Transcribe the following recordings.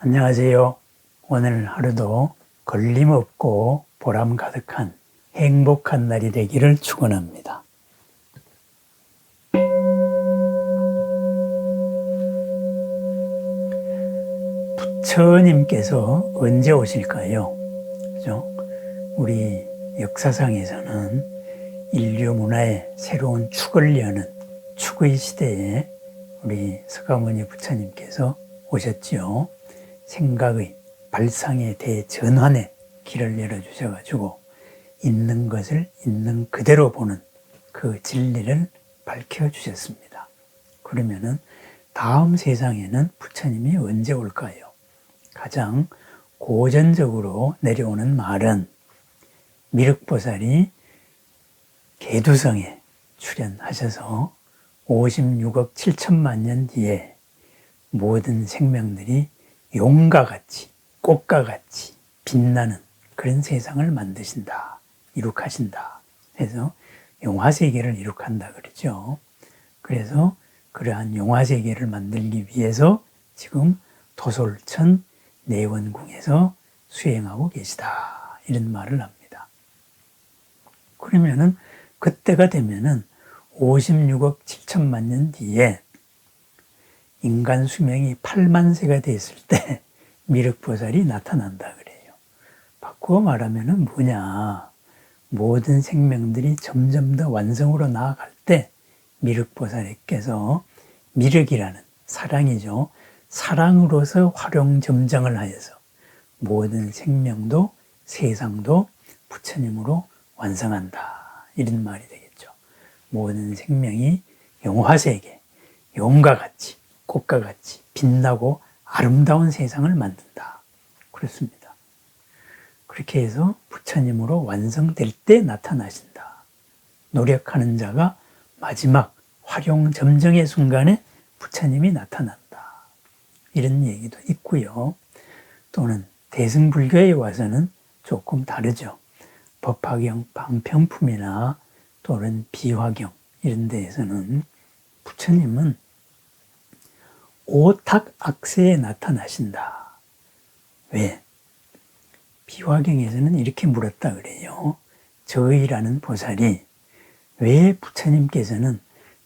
안녕하세요. 오늘 하루도 걸림없고 보람 가득한 행복한 날이 되기를 축원합니다. 부처님께서 언제 오실까요? 그죠? 우리 역사상에서는 인류 문화의 새로운 축을 여는 축의 시대에 우리 서가모니 부처님께서 오셨지요. 생각의 발상의 대전환의 길을 열어주셔가지고 있는 것을 있는 그대로 보는 그 진리를 밝혀주셨습니다. 그러면은 다음 세상에는 부처님이 언제 올까요? 가장 고전적으로 내려오는 말은 미륵보살이 개두성에 출현하셔서 56억 7천만 년 뒤에 모든 생명들이 용과 같이 꽃과 같이 빛나는 그런 세상을 만드신다, 이룩하신다. 그래서 용화세계를 이룩한다 그러죠. 그래서 그러한 용화세계를 만들기 위해서 지금 도솔천 내원궁에서 수행하고 계시다, 이런 말을 합니다. 그러면은 그때가 되면은 56억 7천만 년 뒤에 인간 수명이 8만 세가 됐을 때 미륵보살이 나타난다 그래요. 바꾸어 말하면은 뭐냐, 모든 생명들이 점점 더 완성으로 나아갈 때 미륵보살께서 미륵이라는 사랑이죠. 사랑으로서 활용점정을 하여서 모든 생명도 세상도 부처님으로 완성한다, 이런 말이 되겠죠. 모든 생명이 용화세계, 용과 같이 꽃과 같이 빛나고 아름다운 세상을 만든다, 그렇습니다. 그렇게 해서 부처님으로 완성될 때 나타나신다. 노력하는 자가 마지막 활용점정의 순간에 부처님이 나타난다, 이런 얘기도 있고요. 또는 대승불교에 와서는 조금 다르죠. 법화경 방편품이나 또는 비화경 이런 데에서는 부처님은 오탁악세에 나타나신다. 왜? 비화경에서는 이렇게 물었다 그래요. 저의라는 보살이 왜 부처님께서는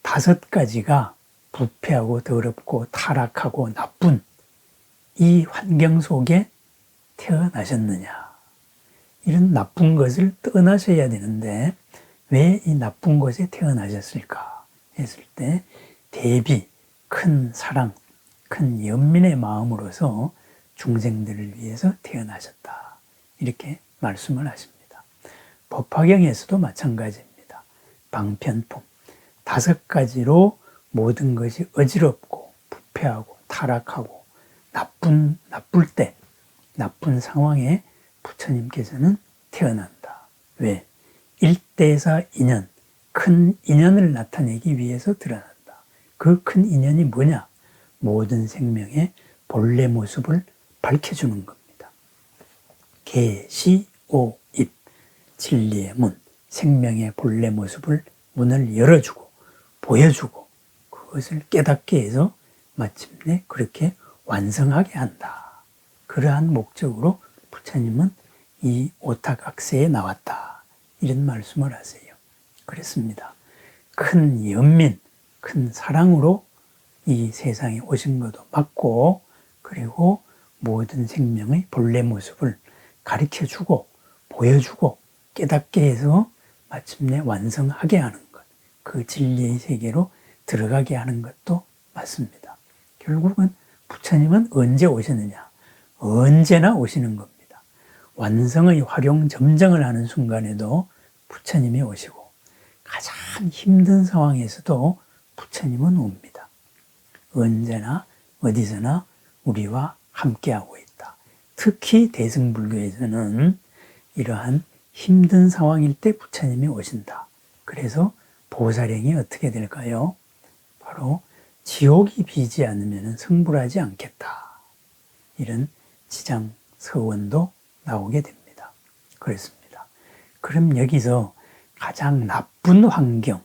5가지가 부패하고 더럽고 타락하고 나쁜 이 환경 속에 태어나셨느냐. 이런 나쁜 것을 떠나셔야 되는데 왜 이 나쁜 곳에 태어나셨을까 했을 때 대비 큰 사랑, 큰 연민의 마음으로서 중생들을 위해서 태어나셨다, 이렇게 말씀을 하십니다. 법화경에서도 마찬가지입니다. 방편품 5가지로 모든 것이 어지럽고 부패하고 타락하고 나쁠 때 나쁜 상황에 부처님께서는 태어난다. 왜? 일대사 인연, 큰 인연을 나타내기 위해서 드러난다. 그 큰 인연이 뭐냐? 모든 생명의 본래 모습을 밝혀주는 겁니다. 계시오입, 진리의 문, 생명의 본래 모습을 문을 열어주고 보여주고 그것을 깨닫게 해서 마침내 그렇게 완성하게 한다. 그러한 목적으로 부처님은 이 오탁악세에 나왔다, 이런 말씀을 하세요. 그랬습니다. 큰 연민, 큰 사랑으로 이 세상에 오신 것도 맞고, 그리고 모든 생명의 본래 모습을 가르쳐주고 보여주고 깨닫게 해서 마침내 완성하게 하는 것, 그 진리의 세계로 들어가게 하는 것도 맞습니다. 결국은 부처님은 언제 오셨느냐? 언제나 오시는 겁니다. 완성의 활용점정을 하는 순간에도 부처님이 오시고 가장 힘든 상황에서도 부처님은 옵니다. 언제나 어디서나 우리와 함께하고 있다. 특히 대승불교에서는 이러한 힘든 상황일 때 부처님이 오신다. 그래서 보살행이 어떻게 될까요? 바로 지옥이 비지 않으면 성불하지 않겠다, 이런 지장 서원도 나오게 됩니다. 그렇습니다. 그럼 여기서 가장 나쁜 환경,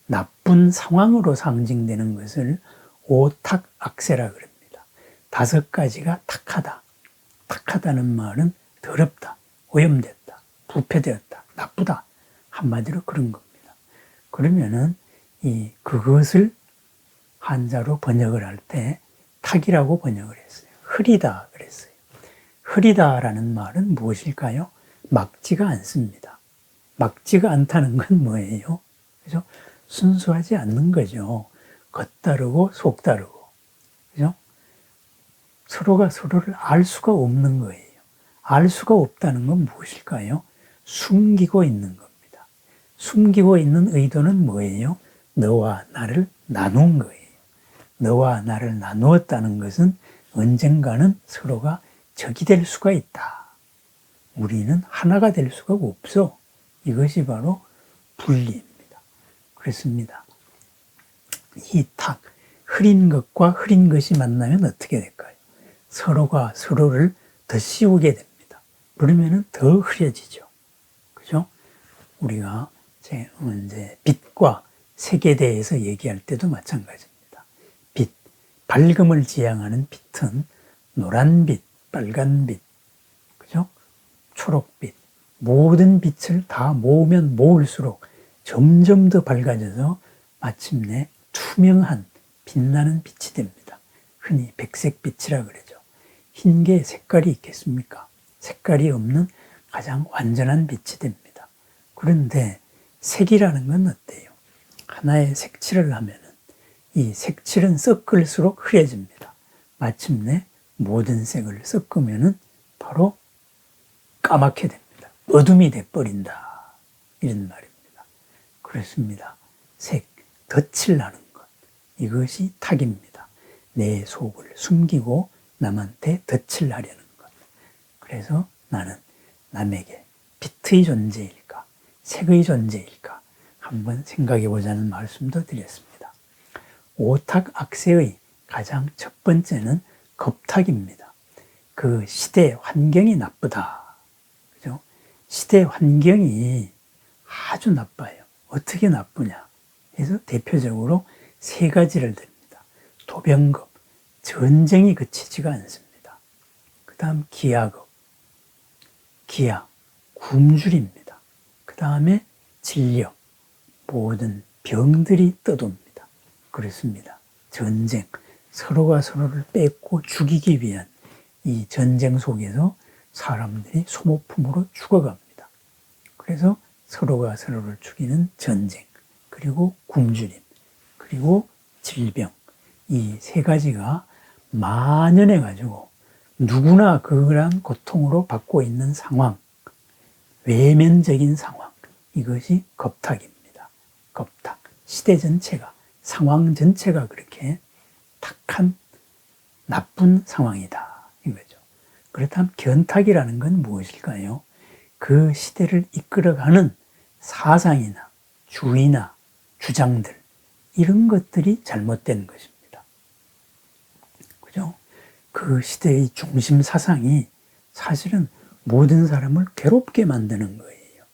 나쁜 상황으로 상징되는 것을 오탁악세라 그럽니다. 5가지가 탁하다. 탁하다는 말은 더럽다, 오염됐다, 부패되었다, 나쁘다. 한마디로 그런 겁니다. 그러면은 그것을 한자로 번역을 할 때 탁이라고 번역을 했어요. 흐리다 그랬어요. 흐리다라는 말은 무엇일까요? 막지가 않습니다. 막지가 않다는 건 뭐예요? 그죠? 순수하지 않는 거죠. 겉다르고 속다르고. 그죠? 서로가 서로를 알 수가 없는 거예요. 알 수가 없다는 건 무엇일까요? 숨기고 있는 겁니다. 숨기고 있는 의도는 뭐예요? 너와 나를 나눈 거예요. 너와 나를 나누었다는 것은 언젠가는 서로가 적이 될 수가 있다. 우리는 하나가 될 수가 없어. 이것이 바로 분리입니다. 그렇습니다. 이 탁, 흐린 것과 흐린 것이 만나면 어떻게 될까요? 서로가 서로를 더 씌우게 됩니다. 그러면 더 흐려지죠. 그죠? 우리가 이제 빛과 색에 대해서 얘기할 때도 마찬가지입니다. 빛, 밝음을 지향하는 빛은 노란빛, 빨간빛, 그죠? 초록빛, 모든 빛을 다 모으면 모을수록 점점 더 밝아져서 마침내 투명한 빛나는 빛이 됩니다. 흔히 백색빛이라 그러죠. 흰 게 색깔이 있겠습니까? 색깔이 없는 가장 완전한 빛이 됩니다. 그런데 색이라는 건 어때요? 하나의 색칠을 하면은 이 색칠은 섞을수록 흐려집니다. 마침내 모든 색을 섞으면은 바로 까맣게 됩니다. 어둠이 돼버린다. 이런 말입니다. 그렇습니다. 색, 덧칠 하는 것. 이것이 탁입니다. 내 속을 숨기고 남한테 덧칠 하려는 것. 그래서 나는 남에게 빛의 존재일까, 색의 존재일까 한번 생각해 보자는 말씀도 드렸습니다. 오탁악세의 가장 첫 번째는 겁탁입니다. 그 시대 환경이 나쁘다. 그죠? 시대 환경이 아주 나빠요. 어떻게 나쁘냐? 그래서 대표적으로 3가지를 듭니다. 도병급, 전쟁이 그치지가 않습니다. 그 다음 기하급, 기하, 굶주립니다. 그 다음에 진력, 모든 병들이 떠돕니다. 그렇습니다. 전쟁, 서로가 서로를 뺏고 죽이기 위한 이 전쟁 속에서 사람들이 소모품으로 죽어갑니다. 그래서 서로가 서로를 죽이는 전쟁, 그리고 굶주림, 그리고 질병, 이 3가지가 만연해가지고 누구나 그러한 고통으로 받고 있는 상황, 외면적인 상황, 이것이 겁탁입니다. 겁탁, 시대 전체가, 상황 전체가 그렇게 탁한 나쁜 상황이다 이거죠. 그렇다면 견탁이라는 건 무엇일까요? 그 시대를 이끌어가는 사상이나 주의나 주장들, 이런 것들이 잘못된 것입니다. 그죠? 그 시대의 중심 사상이 사실은 모든 사람을 괴롭게 만드는 거예요.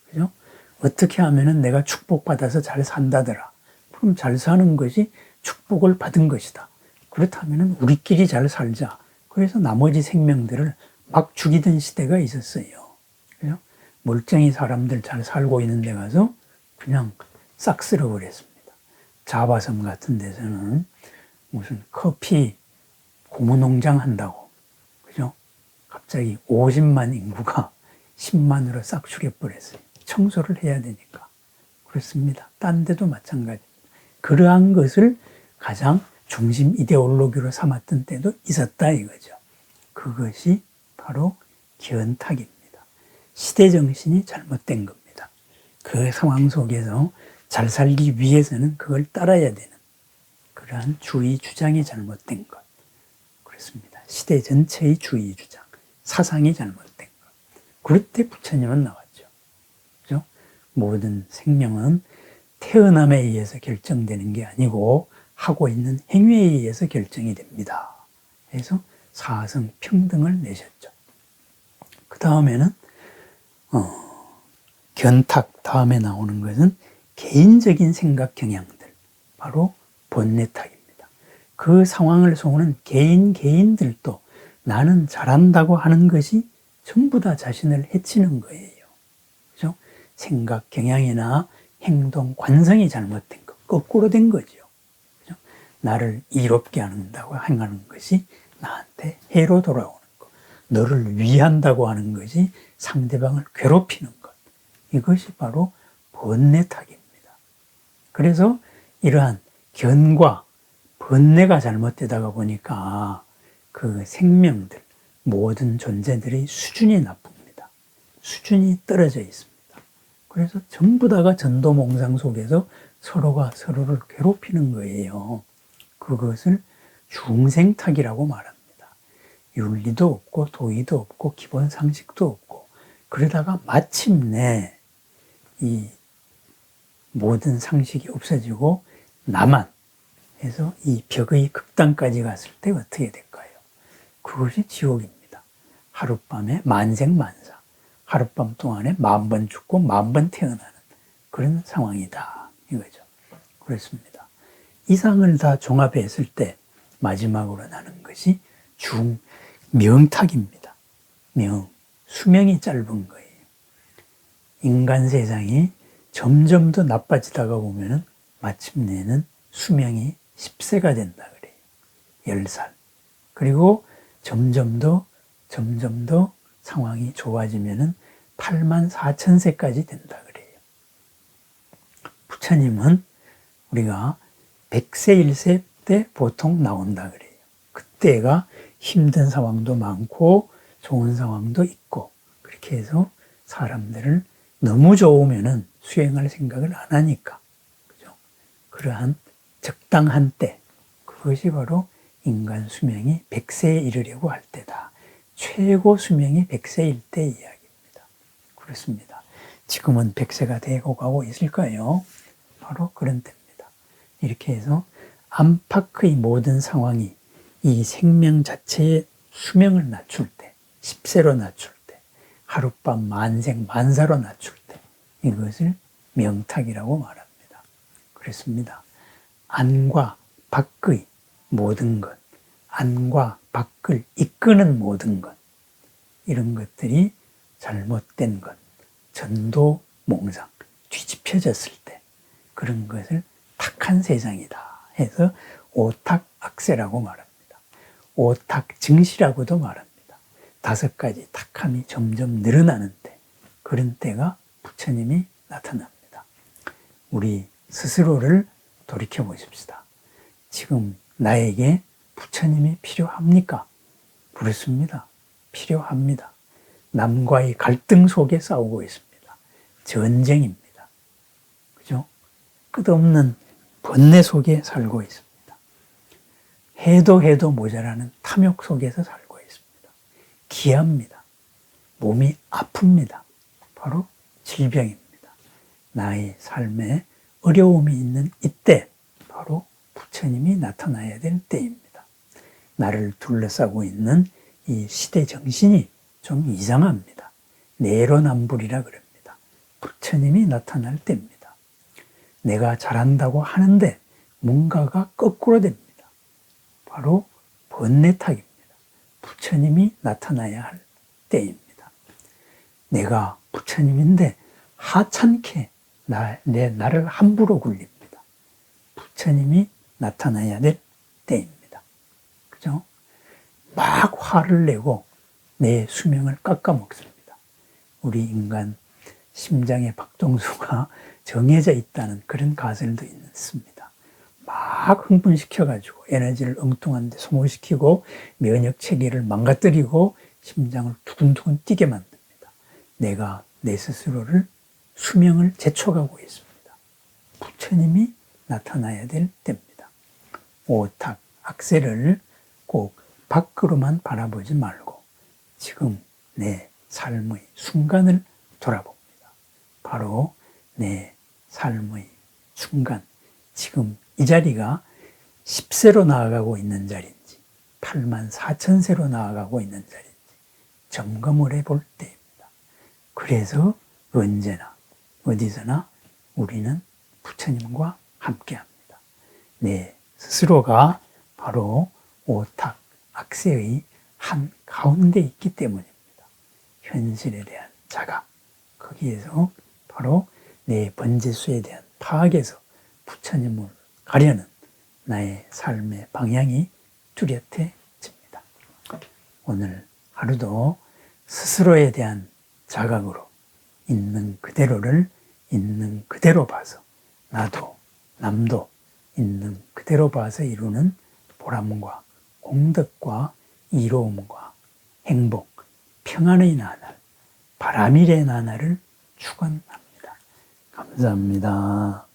그죠? 어떻게 하면은 내가 축복받아서 잘 산다더라. 그럼 잘 사는 것이 축복을 받은 것이다. 그렇다면은 우리끼리 잘 살자. 그래서 나머지 생명들을 막 죽이던 시대가 있었어요. 그죠? 멀쩡히 사람들 잘 살고 있는 데 가서 그냥 싹 쓸어버렸습니다. 자바섬 같은 데서는 무슨 커피 고무농장 한다고, 그죠? 갑자기 50만 인구가 10만으로 싹 죽여버렸어요. 청소를 해야 되니까. 그렇습니다. 딴 데도 마찬가지입니다. 그러한 것을 가장 중심 이데올로기로 삼았던 때도 있었다 이거죠. 그것이 바로 견탁입니다. 시대 정신이 잘못된 겁니다. 그 상황 속에서 잘 살기 위해서는 그걸 따라야 되는 그러한 주의 주장이 잘못된 것. 그렇습니다. 시대 전체의 주의 주장, 사상이 잘못된 것. 그럴 때 부처님은 나왔죠. 그죠? 모든 생명은 태어남에 의해서 결정되는 게 아니고 하고 있는 행위에 의해서 결정이 됩니다. 그래서 사성 평등을 내셨죠. 그 다음에는 견탁 다음에 나오는 것은 개인적인 생각 경향들, 바로 본내탁입니다. 그 상황을 보는 개인들도 나는 잘한다고 하는 것이 전부 다 자신을 해치는 거예요. 그죠? 생각, 경향이나 행동, 관성이 잘못된 것, 거꾸로 된 거죠. 그죠? 나를 이롭게 한다고 행하는 것이 나한테 해로 돌아오는 것. 너를 위한다고 하는 것이 상대방을 괴롭히는 것. 이것이 바로 번뇌탁입니다. 그래서 이러한 견과, 번뇌가 잘못되다가 보니까 그 생명들, 모든 존재들의 수준이 나쁩니다. 수준이 떨어져 있습니다. 그래서 전부 다가 전도몽상 속에서 서로가 서로를 괴롭히는 거예요. 그것을 중생탁이라고 말합니다. 윤리도 없고 도의도 없고 기본 상식도 없고 그러다가 마침내 이 모든 상식이 없어지고 나만 해서 이 벽의 극단까지 갔을 때 어떻게 될까요? 그것이 지옥입니다. 하룻밤에 만생만사, 하룻밤 동안에 10,000번 죽고 10,000번 태어나는 그런 상황이다 이거죠. 그렇습니다. 이상을 다 종합했을 때 마지막으로 나는 것이 명탁입니다. 수명이 짧은 거예요. 인간 세상이 점점 더 나빠지다가 보면은 마침내는 수명이 10세가 된다 그래요. 10살. 그리고 점점 더 상황이 좋아지면은 84,000세까지 된다 그래요. 부처님은 우리가 100세 1세 때 보통 나온다 그래요. 그때가 힘든 상황도 많고 좋은 상황도 있고 그렇게 해서 사람들을 너무 좋으면은 수행할 생각을 안 하니까 그죠? 그러한 적당한 때 그것이 바로 인간 수명이 100세에 이르려고 할 때다. 최고 수명이 100세일 때 이야기입니다. 그렇습니다. 지금은 100세가 되고 가고 있을까요? 바로 그런 때입니다. 이렇게 해서 안팎의 모든 상황이 이 생명 자체의 수명을 낮출 때, 10세로 낮출 때, 하룻밤 만생 만사로 낮출 때 이것을 명탁이라고 말합니다. 그렇습니다. 안과 밖의 모든 것, 안과 밖을 이끄는 모든 것, 이런 것들이 잘못된 것, 전도 몽상, 뒤집혀졌을 때 그런 것을 탁한 세상이다 해서 오탁악세라고 말합니다. 오탁증시라고도 말합니다. 5가지 탁함이 점점 늘어나는 때, 그런 때가 부처님이 나타납니다. 우리 스스로를 돌이켜 보십시다. 지금 나에게 부처님이 필요합니까? 그렇습니다. 필요합니다. 남과의 갈등 속에 싸우고 있습니다. 전쟁입니다. 그죠? 끝없는 번뇌 속에 살고 있습니다. 해도 모자라는 탐욕 속에서 살고 있습니다. 기합니다. 몸이 아픕니다. 바로 질병입니다. 나의 삶에 어려움이 있는 이때 바로 부처님이 나타나야 될 때입니다. 나를 둘러싸고 있는 이 시대 정신이 좀 이상합니다. 내로남불이라 그럽니다. 부처님이 나타날 때입니다. 내가 잘한다고 하는데 뭔가가 거꾸로 됩니다. 바로 번뇌탁입니다. 부처님이 나타나야 할 때입니다. 내가 부처님인데 하찮게 나를 함부로 굴립니다. 부처님이 나타나야 될 때입니다. 그죠? 막 화를 내고 내 수명을 깎아먹습니다. 우리 인간 심장의 박동수가 정해져 있다는 그런 가설도 있습니다. 막 흥분시켜가지고 에너지를 엉뚱한 데 소모시키고 면역 체계를 망가뜨리고 심장을 두근두근 뛰게 만듭니다. 내가 내 스스로를 수명을 제쳐가고 있습니다. 부처님이 나타나야 될 때입니다. 오탁, 악세를 꼭 밖으로만 바라보지 말고 지금 내 삶의 순간을 돌아봅니다. 바로 내 삶의 순간, 지금 이 자리가 10세로 나아가고 있는 자리인지 84,000세로 나아가고 있는 자리인지 점검을 해볼 때입니다. 그래서 언제나 어디서나 우리는 부처님과 함께합니다. 내 스스로가 바로 오탁, 악세의 한 가운데 있기 때문입니다. 현실에 대한 자각, 거기에서 바로 내 번제수에 대한 파악에서 부처님을 가려는 나의 삶의 방향이 뚜렷해집니다. 오늘 하루도 스스로에 대한 자각으로 있는 그대로를 있는 그대로 봐서 나도 남도 있는 그대로 봐서 이루는 보람과 공덕과 이로움과 행복, 평안의 나날, 바람일의 나날을 축원합니다. 감사합니다.